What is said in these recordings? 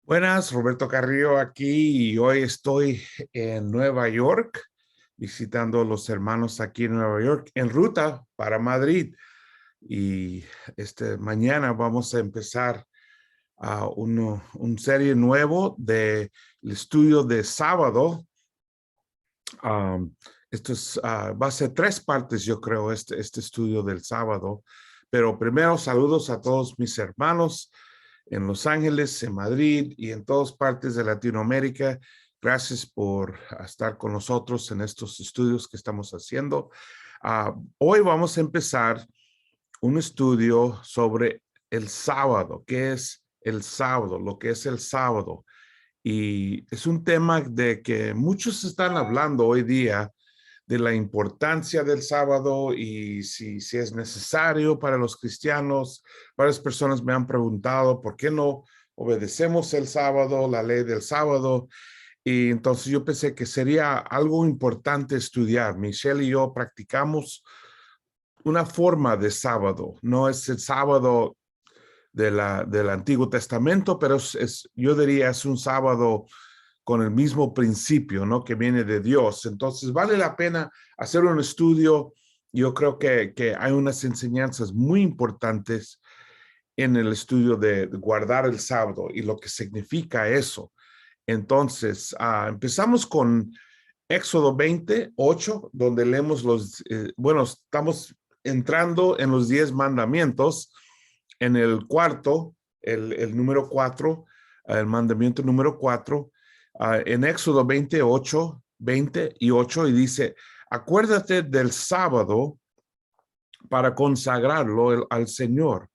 Buenas, Roberto Carrillo aquí y hoy estoy en Nueva York visitando a los hermanos aquí en Nueva York en ruta para Madrid y mañana vamos a empezar un serie nuevo del estudio de sábado. Um, Va a ser tres partes, yo creo, este estudio del sábado, pero primero saludos a todos mis hermanos en Los Ángeles, en Madrid y en todas partes de Latinoamérica. Gracias por estar con nosotros en estos estudios que estamos haciendo. Hoy vamos a empezar un estudio sobre el sábado. ¿Qué es el sábado? Lo que es el sábado. Y es un tema de que muchos están hablando hoy día de la importancia del sábado y si es necesario para los cristianos. Varias personas me han preguntado por qué no obedecemos el sábado, la ley del sábado. Y entonces yo pensé que sería algo importante estudiar. Michelle y yo practicamos una forma de sábado. No es el sábado del Antiguo Testamento, pero yo diría es un sábado con el mismo principio, ¿no? Que viene de Dios. Entonces vale la pena hacer un estudio. Yo creo que hay unas enseñanzas muy importantes en el estudio de guardar el sábado y lo que significa eso. Entonces, empezamos con Éxodo 28, donde leemos estamos entrando en los 10 mandamientos, en el cuarto, el número 4, el mandamiento número 4, en Éxodo 28, 20 y 8, y dice, acuérdate del sábado para consagrarlo al Señor.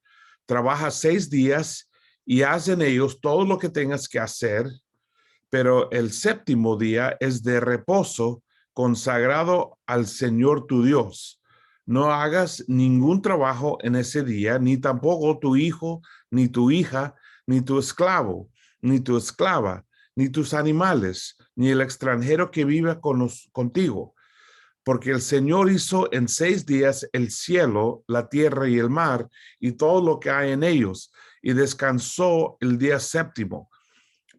Trabaja 6 días y haz en ellos todo lo que tengas que hacer, pero el séptimo día es de reposo consagrado al Señor tu Dios. No hagas ningún trabajo en ese día, ni tampoco tu hijo, ni tu hija, ni tu esclavo, ni tu esclava, ni tus animales, ni el extranjero que vive contigo. Porque el Señor hizo en 6 días el cielo, la tierra y el mar, y todo lo que hay en ellos, y descansó el día séptimo.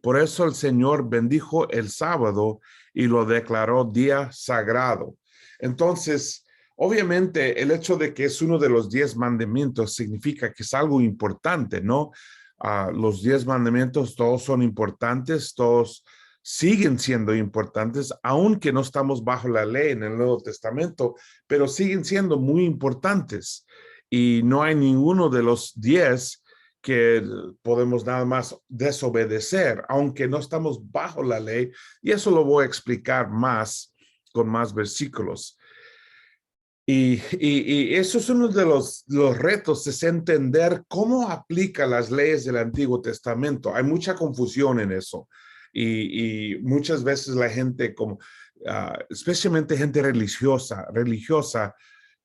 Por eso el Señor bendijo el sábado y lo declaró día sagrado. Entonces, obviamente, el hecho de que es uno de los 10 mandamientos significa que es algo importante, ¿no? Los 10 mandamientos todos son importantes, todos siguen siendo importantes, aunque no estamos bajo la ley en el Nuevo Testamento, pero siguen siendo muy importantes. Y no hay ninguno de los 10 que podemos nada más desobedecer, aunque no estamos bajo la ley, y eso lo voy a explicar más con más versículos. Y eso es uno de los retos, es entender cómo aplica las leyes del Antiguo Testamento. Hay mucha confusión en eso. Y muchas veces la gente, especialmente gente religiosa,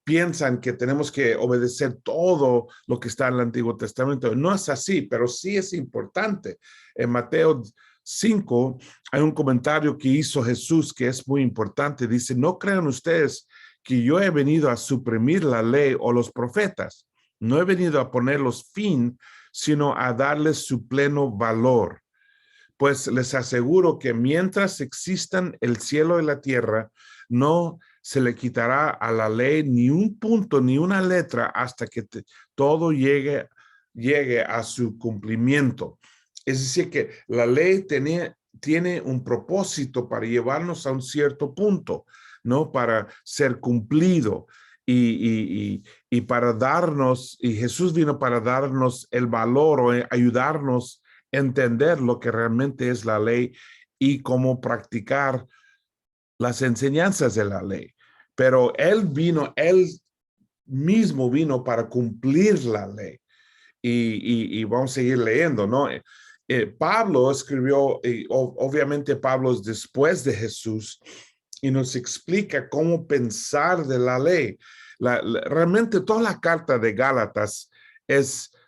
piensan que tenemos que obedecer todo lo que está en el Antiguo Testamento. No es así, pero sí es importante. En Mateo 5 hay un comentario que hizo Jesús que es muy importante. Dice, no crean ustedes que yo he venido a suprimir la ley o los profetas. No he venido a ponerlos fin, sino a darles su pleno valor. Pues les aseguro que mientras existan el cielo y la tierra, no se le quitará a la ley ni un punto ni una letra hasta que todo llegue a su cumplimiento. Es decir, que la ley tiene un propósito para llevarnos a un cierto punto, ¿no? Para ser cumplido y para darnos, y Jesús vino para darnos el valor o ayudarnos a entender lo que realmente es la ley y cómo practicar las enseñanzas de la ley. Pero él mismo vino para cumplir la ley. Y vamos a seguir leyendo, ¿no? Pablo escribió, obviamente Pablo es después de Jesús, y nos explica cómo pensar de la ley. Realmente toda la carta de Gálatas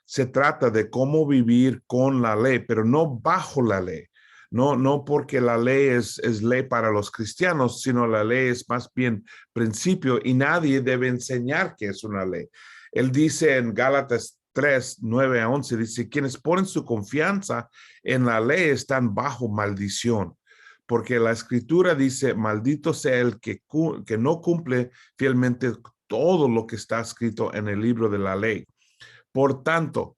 se trata de cómo vivir con la ley, pero no bajo la ley. No porque la ley es ley para los cristianos, sino la ley es más bien principio y nadie debe enseñar que es una ley. Él dice en Gálatas 3, 9 a 11 dice, quienes ponen su confianza en la ley están bajo maldición, porque la escritura dice, maldito sea el que no cumple fielmente todo lo que está escrito en el libro de la ley. Por tanto,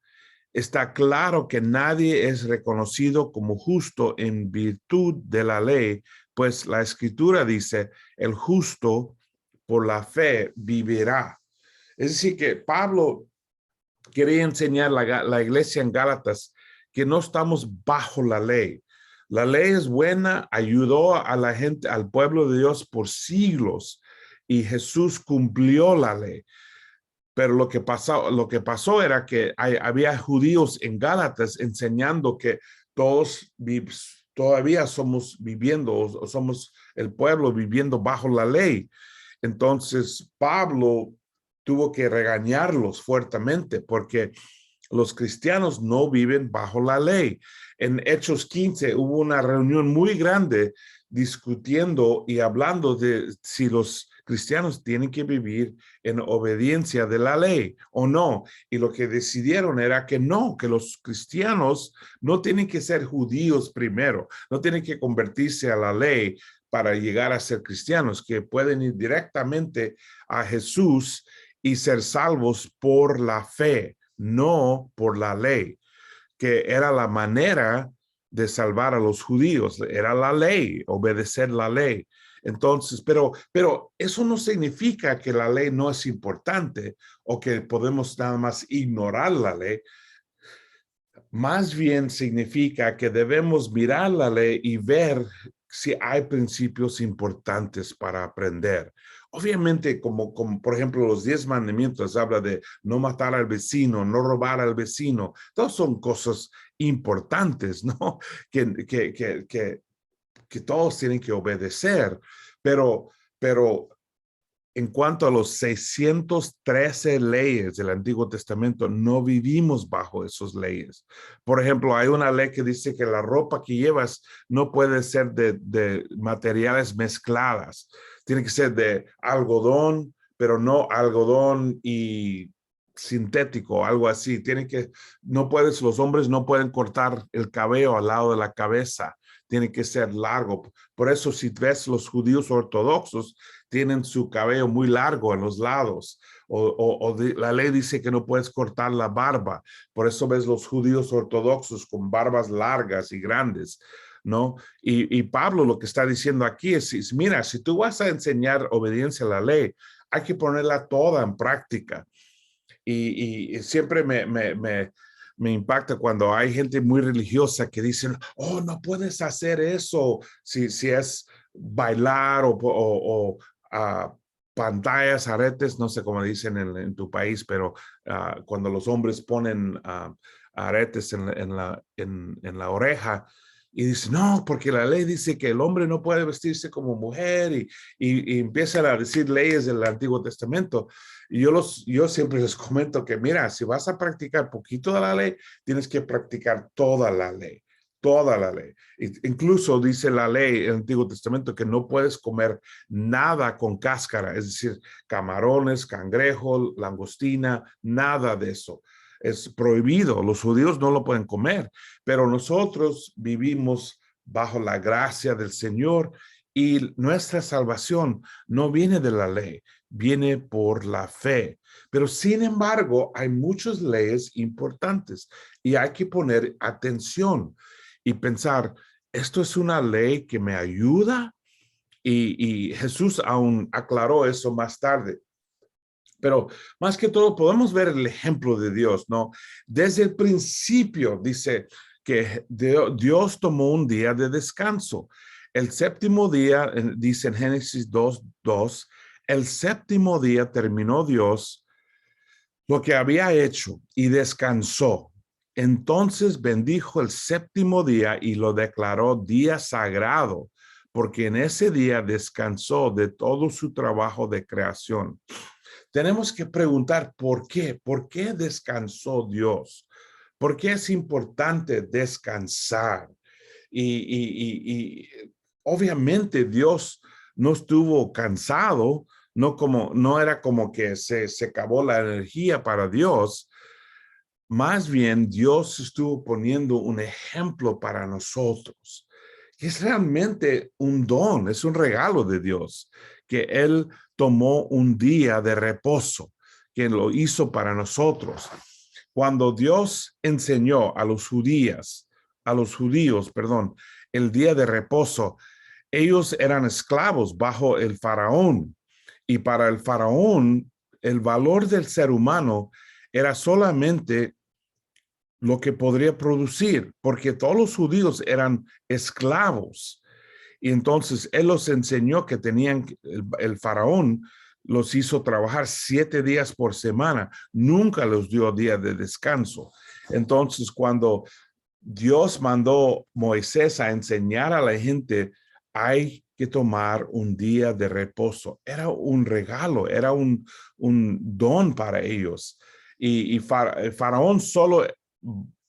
está claro que nadie es reconocido como justo en virtud de la ley, pues la escritura dice, el justo por la fe vivirá. Es decir, que Pablo quería enseñar a la iglesia en Gálatas que no estamos bajo la ley. La ley es buena, ayudó a la gente, al pueblo de Dios por siglos, y Jesús cumplió la ley. Pero lo que pasó era que había judíos en Gálatas enseñando que todos todavía somos viviendo, o somos el pueblo viviendo bajo la ley. Entonces Pablo tuvo que regañarlos fuertemente porque los cristianos no viven bajo la ley. En Hechos 15 hubo una reunión muy grande discutiendo y hablando de si los cristianos tienen que vivir en obediencia de la ley o no. Y lo que decidieron era que no, que los cristianos no tienen que ser judíos primero, no tienen que convertirse a la ley para llegar a ser cristianos, que pueden ir directamente a Jesús y ser salvos por la fe, no por la ley, que era la manera de salvar a los judíos, era la ley, obedecer la ley. Entonces, pero eso no significa que la ley no es importante o que podemos nada más ignorar la ley. Más bien significa que debemos mirar la ley y ver si hay principios importantes para aprender. Obviamente, como por ejemplo los 10 mandamientos, habla de no matar al vecino, no robar al vecino. Todas son cosas importantes, ¿no? Que todos tienen que obedecer. Pero en cuanto a los 613 leyes del Antiguo Testamento, no vivimos bajo esas leyes. Por ejemplo, hay una ley que dice que la ropa que llevas no puede ser de materiales mezcladas. Tiene que ser de algodón, pero no algodón y sintético, algo así. Los hombres no pueden cortar el cabello al lado de la cabeza. Tiene que ser largo. Por eso, si ves los judíos ortodoxos, tienen su cabello muy largo en los lados, la ley dice que no puedes cortar la barba. Por eso ves los judíos ortodoxos con barbas largas y grandes, ¿no? Y Pablo lo que está diciendo aquí es, mira, si tú vas a enseñar obediencia a la ley, hay que ponerla toda en práctica. Y siempre me impacta cuando hay gente muy religiosa que dicen, oh, no puedes hacer eso si es bailar o pantallas, aretes, no sé cómo dicen en tu país, pero cuando los hombres ponen aretes en la oreja y dicen, no, porque la ley dice que el hombre no puede vestirse como mujer y empiezan a decir leyes del Antiguo Testamento. Y yo siempre les comento que, mira, si vas a practicar poquito de la ley, tienes que practicar toda la ley. Toda la ley. Incluso dice la ley en el Antiguo Testamento que no puedes comer nada con cáscara, es decir, camarones, cangrejo, langostina, nada de eso. Es prohibido, los judíos no lo pueden comer, pero nosotros vivimos bajo la gracia del Señor y nuestra salvación no viene de la ley, viene por la fe. Pero sin embargo, hay muchas leyes importantes y hay que poner atención y pensar, ¿esto es una ley que me ayuda? Y Jesús aún aclaró eso más tarde. Pero más que todo podemos ver el ejemplo de Dios, ¿no? Desde el principio dice que Dios tomó un día de descanso. El séptimo día, dice en Génesis 2:2, el séptimo día terminó Dios lo que había hecho y descansó. Entonces bendijo el séptimo día y lo declaró día sagrado, porque en ese día descansó de todo su trabajo de creación. Tenemos que preguntar por qué descansó Dios, por qué es importante descansar. Y obviamente Dios no estuvo cansado, no era como que se acabó la energía para Dios, Más bien, Dios estuvo poniendo un ejemplo para nosotros. Es realmente un don, es un regalo de Dios, que Él tomó un día de reposo, que lo hizo para nosotros. Cuando Dios enseñó a los judíos, perdón, el día de reposo, ellos eran esclavos bajo el faraón. Y para el faraón, el valor del ser humano era solamente lo que podría producir, porque todos los judíos eran esclavos. Y entonces él los enseñó que tenían, el faraón los hizo trabajar 7 días por semana, nunca les dio día de descanso. Entonces cuando Dios mandó Moisés a enseñar a la gente, hay que tomar un día de reposo. Era un regalo, era un don para ellos. Y el faraón solo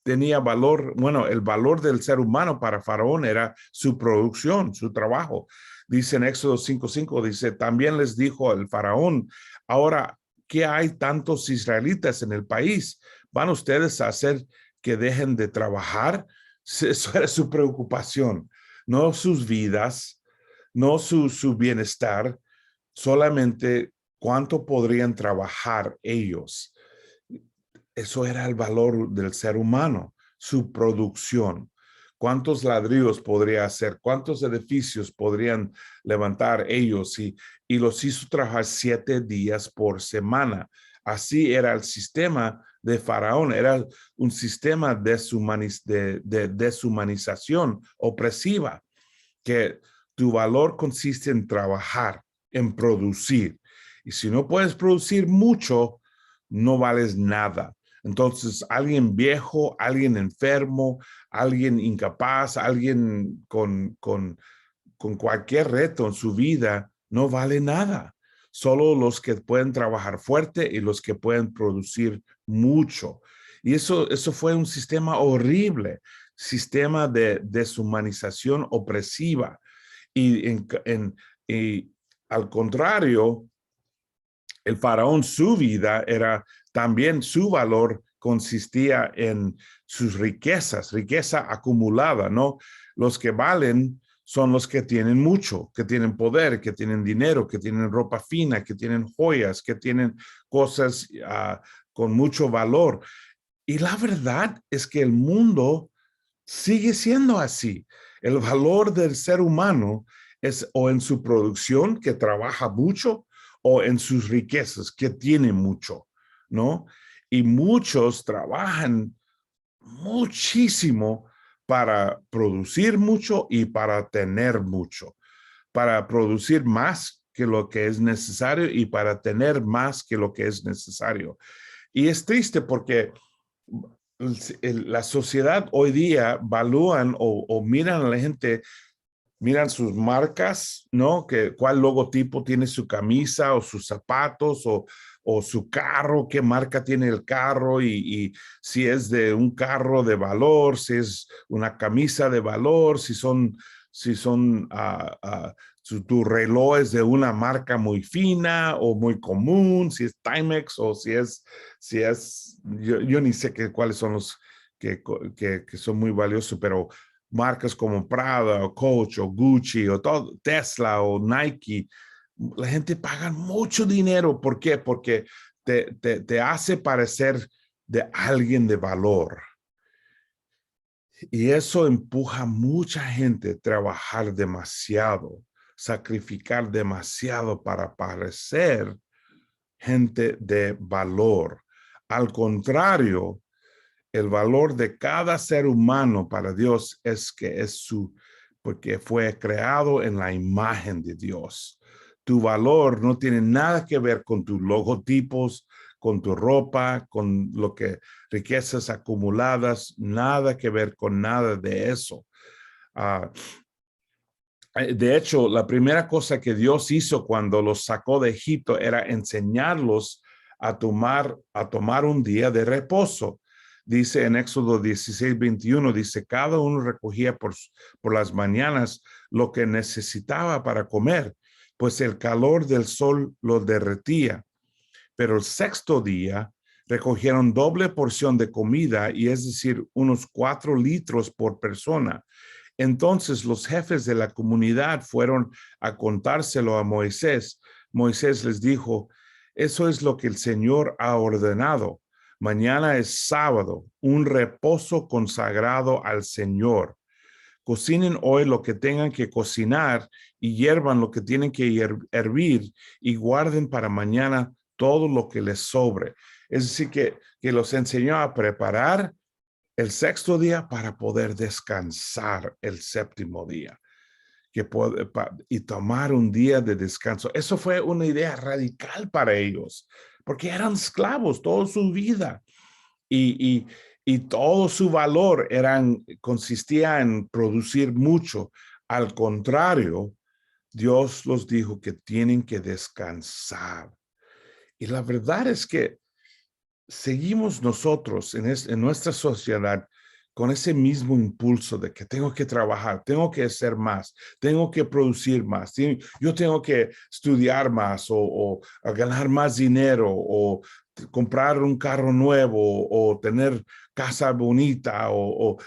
tenía valor, bueno, el valor del ser humano para faraón era su producción, su trabajo. Dice en Éxodo 5:5, dice, también les dijo el faraón, ahora que hay tantos israelitas en el país, ¿van ustedes a hacer que dejen de trabajar? Eso era su preocupación, no sus vidas, no su bienestar, solamente cuánto podrían trabajar ellos. Eso era el valor del ser humano, su producción. ¿Cuántos ladrillos podría hacer? ¿Cuántos edificios podrían levantar ellos? Y los hizo trabajar 7 días por semana. Así era el sistema de Faraón. Era un sistema de deshumanización opresiva, que tu valor consiste en trabajar, en producir. Y si no puedes producir mucho, no vales nada. Entonces, alguien viejo, alguien enfermo, alguien incapaz, alguien con cualquier reto en su vida, no vale nada. Solo los que pueden trabajar fuerte y los que pueden producir mucho. Y eso fue un sistema horrible, sistema de deshumanización opresiva. Y, y al contrario, el faraón, su vida era también, su valor consistía en sus riquezas, riqueza acumulada, ¿no? Los que valen son los que tienen mucho, que tienen poder, que tienen dinero, que tienen ropa fina, que tienen joyas, que tienen cosas con mucho valor. Y la verdad es que el mundo sigue siendo así. El valor del ser humano es o en su producción, que trabaja mucho, o en sus riquezas, que tiene mucho, ¿no? Y muchos trabajan muchísimo para producir mucho y para tener mucho, para producir más que lo que es necesario y para tener más que lo que es necesario. Y es triste porque la sociedad hoy día evalúan o miran a la gente, miran sus marcas, ¿no? Que cuál logotipo tiene su camisa o sus zapatos o su carro, qué marca tiene el carro y si es de un carro de valor, si es una camisa de valor, si son tu reloj es de una marca muy fina o muy común, si es Timex o si es yo ni sé cuáles son los que son muy valiosos, pero marcas como Prada o Coach o Gucci o todo, Tesla o Nike, la gente paga mucho dinero. ¿Por qué? Porque te hace parecer de alguien de valor. Y eso empuja a mucha gente a trabajar demasiado, sacrificar demasiado para parecer gente de valor. Al contrario, el valor de cada ser humano para Dios es que porque fue creado en la imagen de Dios. Tu valor no tiene nada que ver con tus logotipos, con tu ropa, con lo que riquezas acumuladas, nada que ver con nada de eso. Uh, de hecho, la primera cosa que Dios hizo cuando los sacó de Egipto era enseñarlos a tomar un día de reposo. Dice en Éxodo 16:21, dice, cada uno recogía por las mañanas lo que necesitaba para comer, pues el calor del sol lo derretía. Pero el sexto día recogieron doble porción de comida, y es decir, unos 4 litros por persona. Entonces los jefes de la comunidad fueron a contárselo a Moisés. Moisés les dijo, eso es lo que el Señor ha ordenado. Mañana es sábado, un reposo consagrado al Señor. Cocinen hoy lo que tengan que cocinar y hiervan lo que tienen que hervir, y guarden para mañana todo lo que les sobre. Es decir, que los enseñó a preparar el sexto día para poder descansar el séptimo día y tomar un día de descanso. Eso fue una idea radical para ellos, porque eran esclavos toda su vida, y todo su valor consistía en producir mucho. Al contrario, Dios los dijo que tienen que descansar. Y la verdad es que seguimos nosotros en nuestra sociedad con ese mismo impulso de que tengo que trabajar, tengo que hacer más, tengo que producir más, yo tengo que estudiar más, o ganar más dinero, o comprar un carro nuevo, o tener casa bonita, o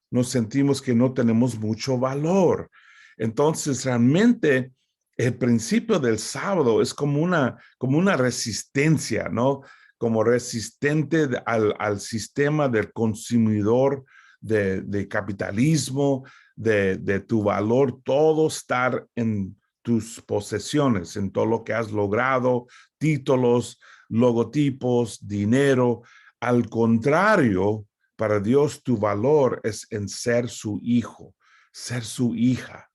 nos sentimos que no tenemos mucho valor. Entonces, realmente el principio del sábado es como una resistencia, ¿no? Como resistente al sistema del consumidor, de capitalismo, de tu valor, todo estar en tus posesiones, en todo lo que has logrado, títulos, logotipos, dinero. Al contrario, para Dios tu valor es en ser su hijo, ser su hija.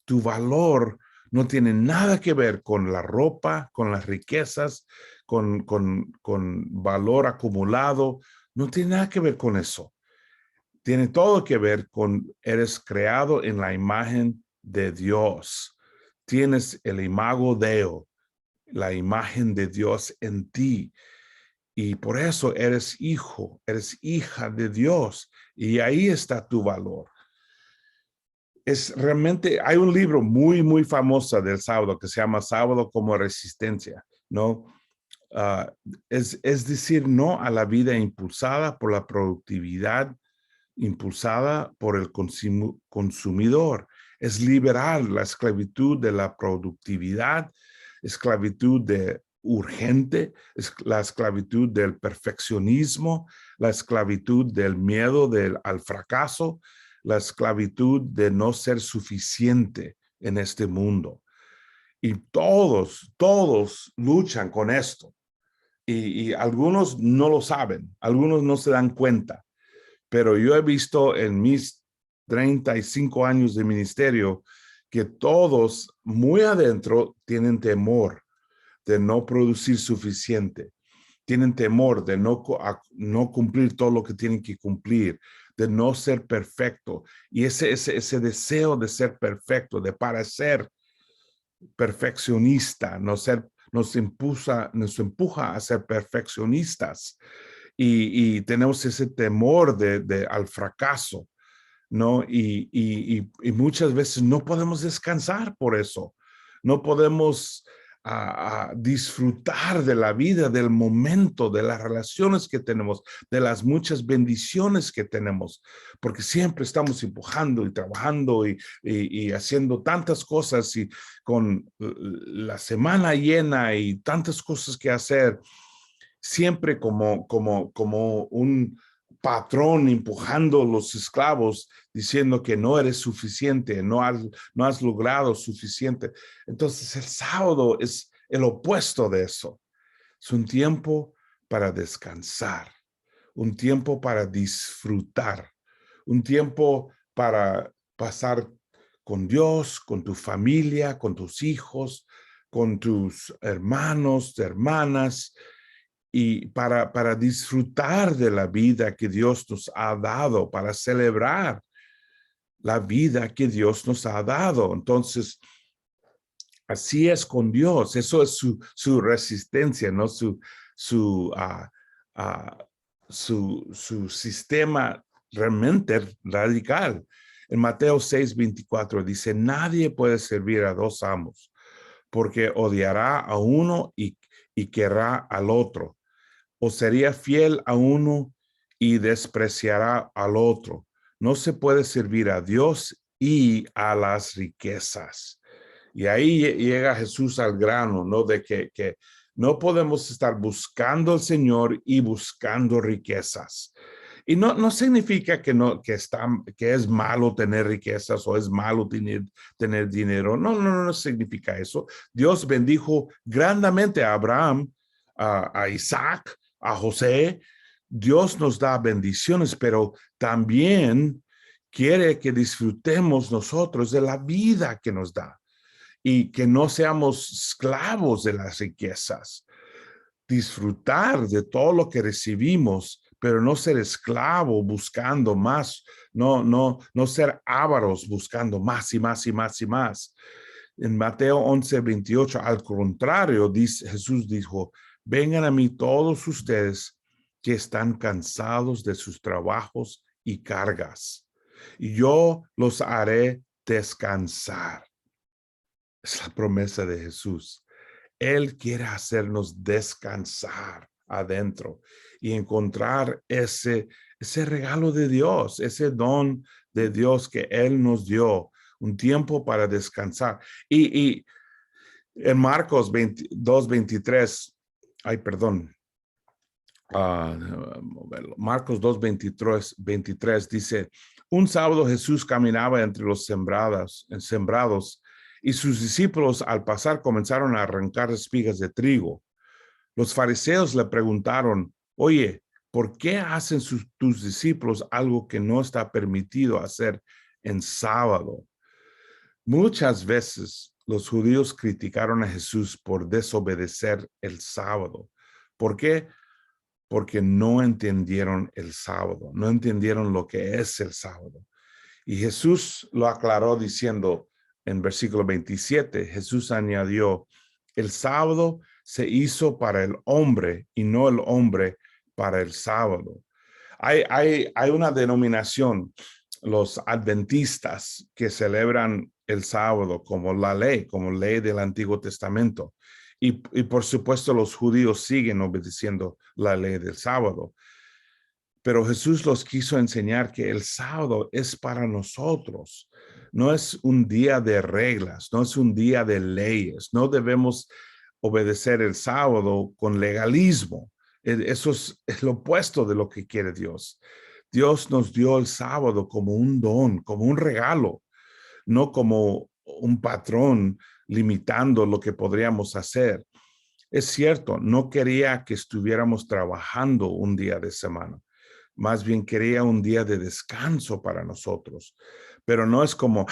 Tu valor no tiene nada que ver con la ropa, con las riquezas, con valor acumulado. No tiene nada que ver con eso. Tiene todo que ver con eres creado en la imagen de Dios. Tienes el imago Dei, la imagen de Dios en ti. Y por eso eres hijo, eres hija de Dios. Y ahí está tu valor. Realmente, hay un libro muy famoso del sábado que se llama Sábado como Resistencia, ¿no? Uh, es decir, no a la vida impulsada por la productividad, impulsada por el consumidor. Es liberar la esclavitud de la productividad, esclavitud de urgente, la esclavitud del perfeccionismo, la esclavitud del miedo al fracaso, la esclavitud de no ser suficiente en este mundo. Y todos luchan con esto. Y algunos no lo saben, algunos no se dan cuenta. Pero yo he visto en mis 35 años de ministerio que todos muy adentro tienen temor de no producir suficiente. Tienen temor de no cumplir todo lo que tienen que cumplir, de no ser perfecto. Y ese deseo de ser perfecto, de parecer perfeccionista, nos empuja a ser perfeccionistas. Y tenemos ese temor al fracaso, ¿no? Y muchas veces no podemos descansar por eso. No podemos disfrutar de la vida, del momento, de las relaciones que tenemos, de las muchas bendiciones que tenemos, porque siempre estamos empujando y trabajando y haciendo tantas cosas, y con la semana llena y tantas cosas que hacer, siempre como un patrón empujando a los esclavos, diciendo que no eres suficiente, no has logrado suficiente. Entonces el sábado es el opuesto de eso. Es un tiempo para descansar, un tiempo para disfrutar, un tiempo para pasar con Dios, con tu familia, con tus hijos, con tus hermanos, hermanas, y para disfrutar de la vida que Dios nos ha dado, para celebrar la vida que Dios nos ha dado. Entonces, así es con Dios. Eso es su resistencia, ¿no? Su, su sistema realmente radical. En Mateo 6:24 dice, nadie puede servir a dos amos, porque odiará a uno y y querrá al otro, o sería fiel a uno y despreciará al otro. No se puede servir a Dios y a las riquezas. Y ahí llega Jesús al grano, ¿no? De que no podemos estar buscando al Señor y buscando riquezas. Y no significa que es malo tener riquezas o es malo tener dinero. No significa eso. Dios bendijo grandemente a Abraham, a Isaac, a José. Dios nos da bendiciones, pero también quiere que disfrutemos nosotros de la vida que nos da y que no seamos esclavos de las riquezas. Disfrutar de todo lo que recibimos, pero no ser esclavo buscando más, no ser ávaros buscando más y más y más y más. En Mateo 11:28, al contrario, Jesús dijo, vengan a mí todos ustedes que están cansados de sus trabajos y cargas, y yo los haré descansar. Es la promesa de Jesús. Él quiere hacernos descansar adentro y encontrar ese regalo de Dios, ese don de Dios que Él nos dio, un tiempo para descansar. Y en Marcos 2:23, ay, perdón, Marcos 2:23 dice, un sábado Jesús caminaba entre los sembrados y sus discípulos al pasar comenzaron a arrancar espigas de trigo. Los fariseos le preguntaron, oye, ¿por qué hacen tus discípulos algo que no está permitido hacer en sábado? Muchas veces los judíos criticaron a Jesús por desobedecer el sábado. ¿Por qué? Porque no entendieron el sábado, no entendieron lo que es el sábado. Y Jesús lo aclaró diciendo en versículo 27, Jesús añadió, el sábado se hizo para el hombre y no el hombre para el sábado. Hay una denominación, los adventistas, que celebran el sábado como ley del Antiguo Testamento. Y por supuesto los judíos siguen obedeciendo la ley del sábado. Pero Jesús los quiso enseñar que el sábado es para nosotros. No es un día de reglas, no es un día de leyes. No debemos obedecer el sábado con legalismo. Eso es lo opuesto de lo que quiere Dios. Dios nos dio el sábado como un don, como un regalo, no como un patrón limitando lo que podríamos hacer. Es cierto, no quería que estuviéramos trabajando un día de semana. Más bien quería un día de descanso para nosotros. Pero no es como,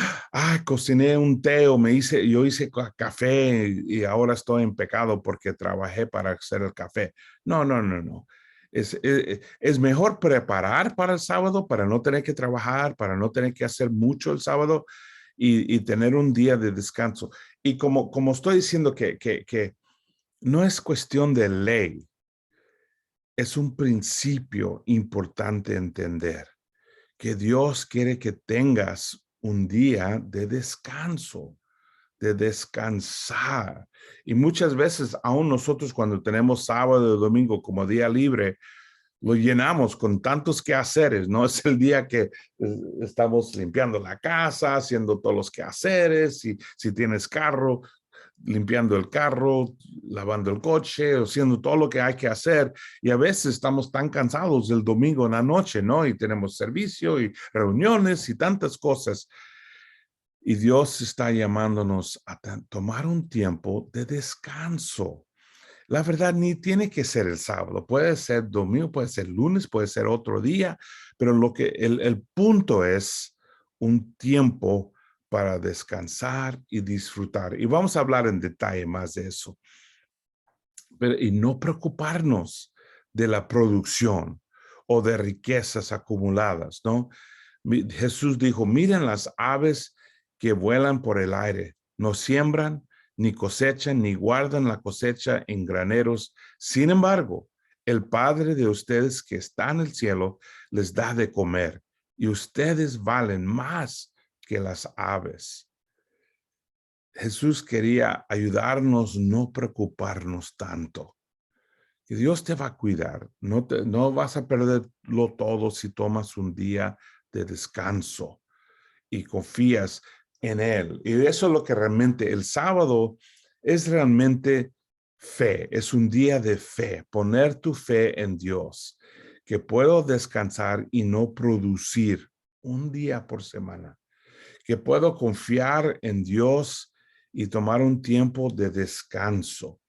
cociné un té o yo hice café y ahora estoy en pecado porque trabajé para hacer el café. No. Es mejor preparar para el sábado, para no tener que trabajar, para no tener que hacer mucho el sábado y tener un día de descanso. Y como estoy diciendo que no es cuestión de ley, es un principio importante entender que Dios quiere que tengas un día de descanso, de descansar. Y muchas veces, aún nosotros cuando tenemos sábado y domingo como día libre, lo llenamos con tantos quehaceres, ¿no? Es el día que estamos limpiando la casa, haciendo todos los quehaceres, y si tienes carro, limpiando el carro, lavando el coche, haciendo todo lo que hay que hacer. Y a veces estamos tan cansados del domingo en la noche, ¿no? Y tenemos servicio y reuniones y tantas cosas. Y Dios está llamándonos a tomar un tiempo de descanso. La verdad, ni tiene que ser el sábado, puede ser domingo, puede ser lunes, puede ser otro día, pero el punto es un tiempo para descansar y disfrutar. Y vamos a hablar en detalle más de eso. Y no preocuparnos de la producción o de riquezas acumuladas, ¿no? Jesús dijo, miren las aves que vuelan por el aire, no siembran, ni cosechan, ni guardan la cosecha en graneros. Sin embargo, el Padre de ustedes que está en el cielo les da de comer, y ustedes valen más que las aves. Jesús quería ayudarnos no preocuparnos tanto. que Dios te va a cuidar. No vas a perderlo todo si tomas un día de descanso y confías en Él. Y eso es lo que realmente el sábado es realmente fe, es un día de fe, poner tu fe en Dios, que puedo descansar y no producir un día por semana, que puedo confiar en Dios y tomar un tiempo de descanso.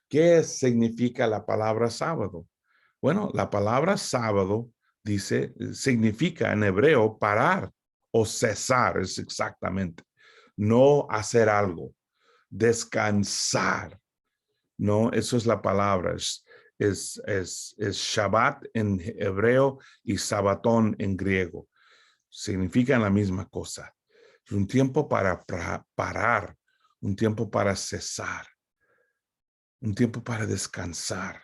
¿Qué significa la palabra sábado? Bueno, la palabra sábado significa en hebreo parar o cesar, es exactamente. No hacer algo, descansar, ¿no? Eso es la palabra, es Shabbat en hebreo y Sabatón en griego. Significan la misma cosa. Es un tiempo para parar, un tiempo para cesar, un tiempo para descansar.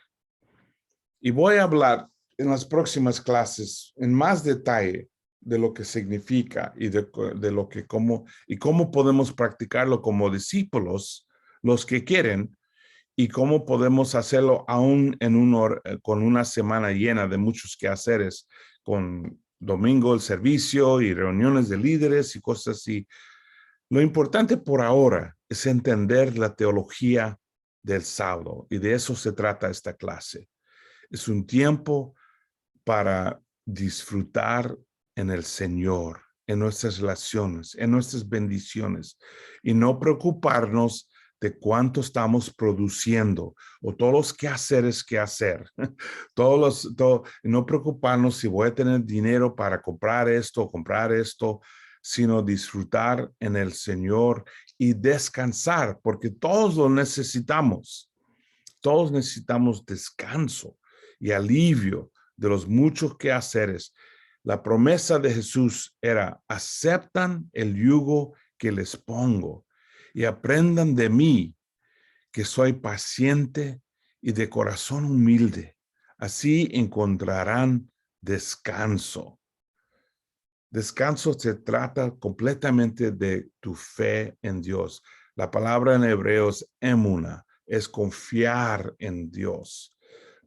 Y voy a hablar en las próximas clases en más detalle de lo que significa y de lo que cómo podemos practicarlo como discípulos, los que quieren, y cómo podemos hacerlo aún con una semana llena de muchos quehaceres, con domingo el servicio y reuniones de líderes y cosas así. Lo importante por ahora es entender la teología del sábado, y de eso se trata esta clase. Es un tiempo para disfrutar en el Señor, en nuestras relaciones, en nuestras bendiciones, y no preocuparnos de cuánto estamos produciendo o todos los quehaceres que hacer. No preocuparnos si voy a tener dinero para comprar esto o comprar esto, sino disfrutar en el Señor y descansar, porque todos lo necesitamos. Todos necesitamos descanso y alivio de los muchos quehaceres. La promesa de Jesús era: aceptan el yugo que les pongo y aprendan de mí, que soy paciente y de corazón humilde. Así encontrarán descanso. Descanso se trata completamente de tu fe en Dios. La palabra en hebreo es emuna, es confiar en Dios,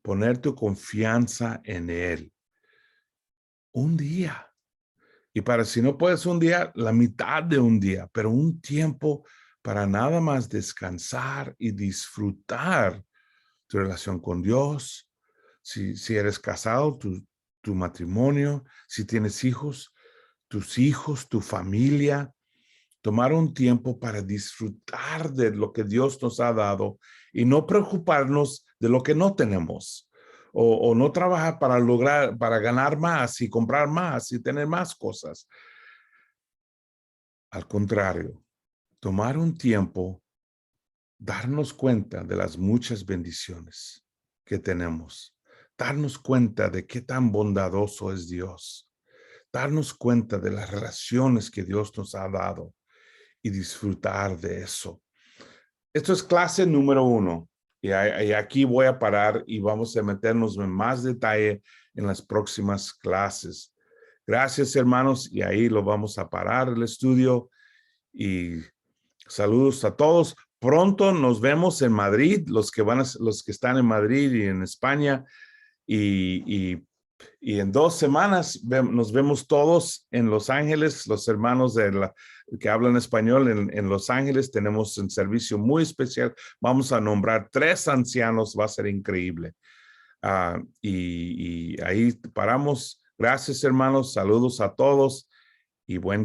poner tu confianza en Él. Un día. Y para si no puedes un día, la mitad de un día, pero un tiempo para nada más descansar y disfrutar tu relación con Dios. Si eres casado, tu matrimonio, si tienes hijos, tus hijos, tu familia, tomar un tiempo para disfrutar de lo que Dios nos ha dado y no preocuparnos de lo que no tenemos, o no trabajar para ganar más y comprar más y tener más cosas. Al contrario, tomar un tiempo, darnos cuenta de las muchas bendiciones que tenemos, darnos cuenta de qué tan bondadoso es Dios, darnos cuenta de las relaciones que Dios nos ha dado y disfrutar de eso. Esto es clase número 1 y aquí voy a parar y vamos a meternos en más detalle en las próximas clases. Gracias, hermanos, y ahí lo vamos a parar el estudio, y saludos a todos. Pronto nos vemos en Madrid, los que están en Madrid y en España, y en 2 semanas nos vemos todos en Los Ángeles, los hermanos que hablan español en Los Ángeles. Tenemos un servicio muy especial. Vamos a nombrar 3 ancianos, va a ser increíble. Y ahí paramos. Gracias, hermanos. Saludos a todos y buen